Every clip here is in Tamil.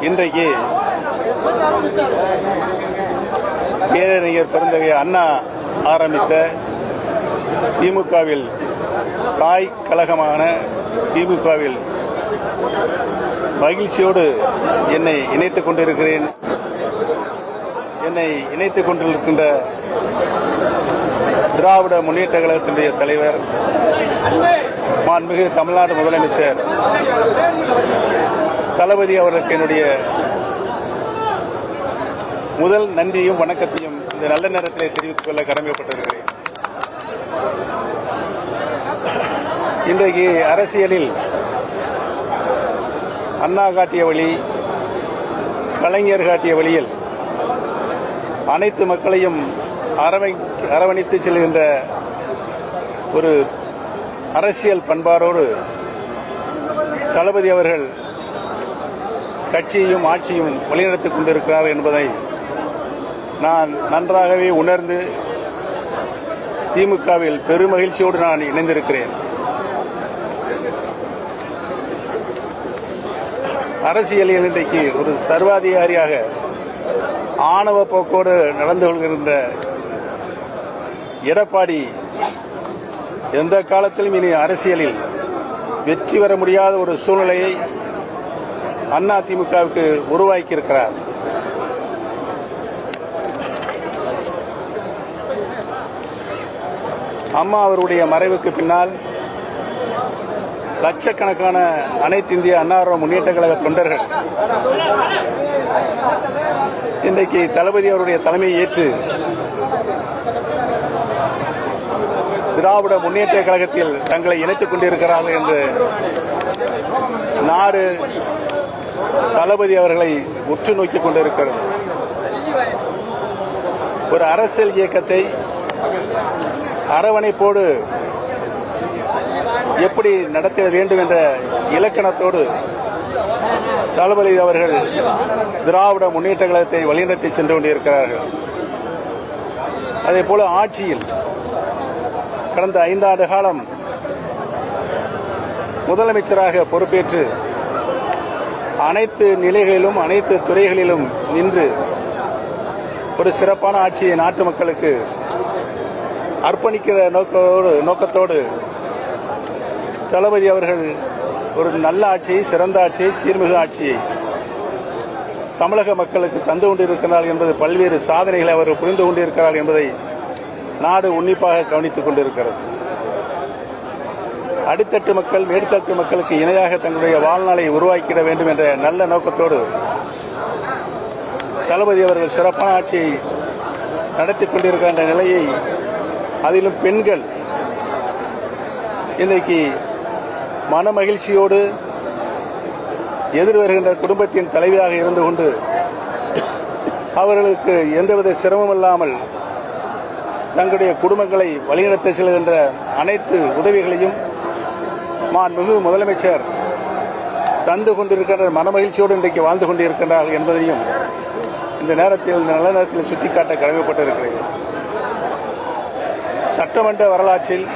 இன்றைக்கு பேரறிஞர் பெருந்தகை அண்ணா ஆரம்பித்த திமுகவில் தாய் கழகமான திமுகவில் மகிழ்ச்சியோடு என்னை இணைத்துக் கொண்டிருக்கிறேன். என்னை இணைத்துக் கொண்டிருக்கின்ற திராவிட முன்னேற்ற கழகத்தினுடைய தலைவர் மாண்புமிகு தமிழ்நாடு முதலமைச்சர் தளபதி அவர்களுக்கு என்னுடைய முதல் நன்றியும் வணக்கத்தையும் இந்த நல்ல நேரத்திலே தெரிவித்துக் கொள்ள கடமைப்பட்டிருக்கிறேன். இன்றைக்கு அரசியலில் அண்ணா காட்டிய வழி, கலைஞர் காட்டிய வழியில் அனைத்து மக்களையும் அரவணைத்து செல்கின்ற ஒரு அரசியல் பண்பாரோடு தளபதி அவர்கள் கட்சியையும் ஆட்சியும் வழிநடத்திக் கொண்டிருக்கிறார் என்பதை நான் நன்றாகவே உணர்ந்து திமுகவில் பெருமகிழ்ச்சியோடு நான் இணைந்திருக்கிறேன். அரசியலில் இன்றைக்கு ஒரு சர்வாதிகாரியாக ஆணவ போக்கோடு நடந்து கொள்கின்ற எடப்பாடி எந்த காலத்திலும் இனி அரசியலில் வெற்றி பெற முடியாத ஒரு சூழ்நிலையை அண்ணா திமுகவுக்கு உருவாக்கியிருக்கிறார். அம்மா அவருடைய மறைவுக்கு பின்னால் லட்சக்கணக்கான அனைத்து இந்திய அண்ணா முன்னேற்ற கழக தொண்டர்கள் இன்றைக்கு தளபதி அவருடைய தலைமையை ஏற்று திராவிட முன்னேற்ற கழகத்தில் தங்களை இணைத்துக் கொண்டிருக்கிறார்கள் என்று நாடு தளபதி அவர்களை உற்று நோக்கிக் கொண்டிருக்கிறது. ஒரு அரசியல் இயக்கத்தை அரவணைப்போடு எப்படி நடத்த வேண்டும் என்ற இலக்கணத்தோடு தளபதி அவர்கள் திராவிட முன்னேற்ற கழகத்தை வழிநடத்தி சென்று கொண்டிருக்கிறார்கள். அதேபோல ஆட்சியில் கடந்த 5 ஆண்டு காலம் முதலமைச்சராக பொறுப்பேற்று அனைத்து நிலைகளிலும் அனைத்து துறைகளிலும் நின்று ஒரு சிறப்பான ஆட்சியை நாட்டு மக்களுக்கு அர்ப்பணிக்கிற நோக்கத்தோடு தளபதி அவர்கள் ஒரு நல்ல ஆட்சியை, சிறந்த ஆட்சியை, சீர்மிகு ஆட்சியை தமிழக மக்களுக்கு தந்து கொண்டிருக்கிறார்கள் என்பது பல்வேறு சாதனைகளை அவர்கள் புரிந்து கொண்டிருக்கிறார்கள் என்பதை நாடு உன்னிப்பாக கவனித்துக் கொண்டிருக்கிறது. அடித்தட்டு மக்கள் மேற்தட்டு மக்களுக்கு இணையாக தங்களுடைய வாழ்நாளை உருவாக்கிட வேண்டும் என்ற நல்ல நோக்கத்தோடு தளபதி அவர்கள் சிறப்பான ஆட்சியை நடத்தி கொண்டிருக்கின்ற நிலையை, அதிலும் பெண்கள் இன்றைக்கு மன மகிழ்ச்சியோடு எதிர்வருகின்ற குடும்பத்தின் தலைவியாக இருந்து கொண்டு அவர்களுக்கு எந்தவித சிரமம் இல்லாமல் தங்களுடைய குடும்பங்களை வழிநடத்த செல்கின்ற அனைத்து உதவிகளையும் மாண்புமிகு முதலமைச்சர் தந்து கொண்டிருக்கின்ற மனமகிழ்ச்சியோடு இன்றைக்கு வாழ்ந்து கொண்டிருக்கின்றார்கள் என்பதையும் இந்த நேரத்தில், இந்த நல்ல நேரத்தில் சுட்டிக்காட்ட கடமைப்பட்டிருக்கிறேன். சட்டமன்ற வரலாற்றில்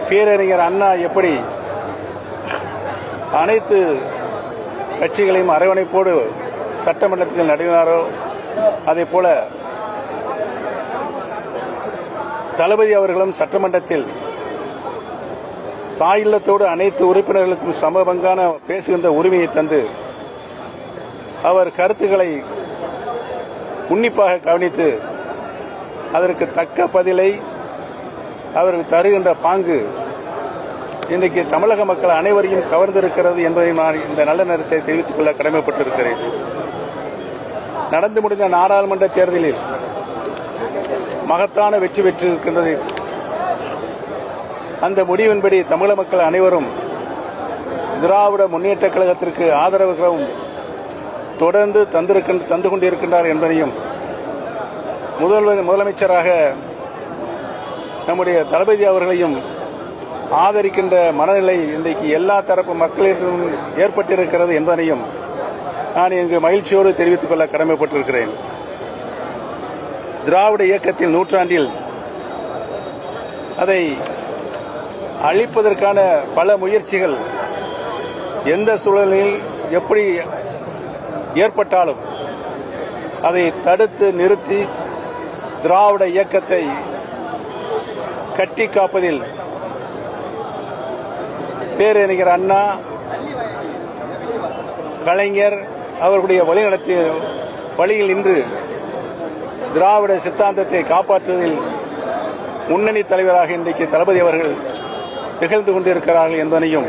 பேரறிஞர் அண்ணா எப்படி அனைத்து கட்சிகளையும் அரவணைப்போடு சட்டமன்றத்தில் நடத்தினாரோ அதேபோல தளபதி அவர்களும் சட்டமன்றத்தில் தாயில்லத்தோடு அனைத்து உறுப்பினர்களுக்கும் சமபங்கான பேசுகின்ற உரிமையை தந்து அவர் கருத்துக்களை உன்னிப்பாக கவனித்து அதற்கு தக்க பதிலை அவர்கள் தருகின்ற பாங்கு இன்றைக்கு தமிழக மக்கள் அனைவரையும் கவர்ந்திருக்கிறது என்பதை நான் இந்த நல்ல நேரத்தை தெரிவித்துக் கொள்ள கடமைப்பட்டிருக்கிறேன். நடந்து முடிந்த நாடாளுமன்ற தேர்தலில் மகத்தான வெற்றி பெற்றிருக்கின்றது. அந்த முடிவின்படி தமிழக மக்கள் அனைவரும் திராவிட முன்னேற்ற கழகத்திற்கு ஆதரவுகளும் தொடர்ந்து தந்து கொண்டிருக்கின்றார் என்பதையும் முதலமைச்சராக நம்முடைய தளபதி அவர்களையும் ஆதரிக்கின்ற மனநிலை இன்றைக்கு எல்லா தரப்பு மக்களிடம் ஏற்பட்டிருக்கிறது என்பதனையும் நான் இங்கு மகிழ்ச்சியோடு தெரிவித்துக் கொள்ள கடமைப்பட்டிருக்கிறேன். திராவிட இயக்கத்தின் நூற்றாண்டில் அதை அழிப்பதற்கான பல முயற்சிகள் எந்த சூழலில் எப்படி ஏற்பட்டாலும் அதை தடுத்து நிறுத்தி திராவிட இயக்கத்தை கட்டி காப்பதில் பேரறிஞர் அண்ணா, கலைஞர் அவர்களுடைய வழிநடத்திய வழியில் நின்று திராவிட சித்தாந்தத்தை காப்பாற்றுவதில் முன்னணி தலைவராக இன்றைக்கு தளபதி அவர்கள் திகழ்ந்து கொண்டிருக்கிறார்கள் என்பதனையும்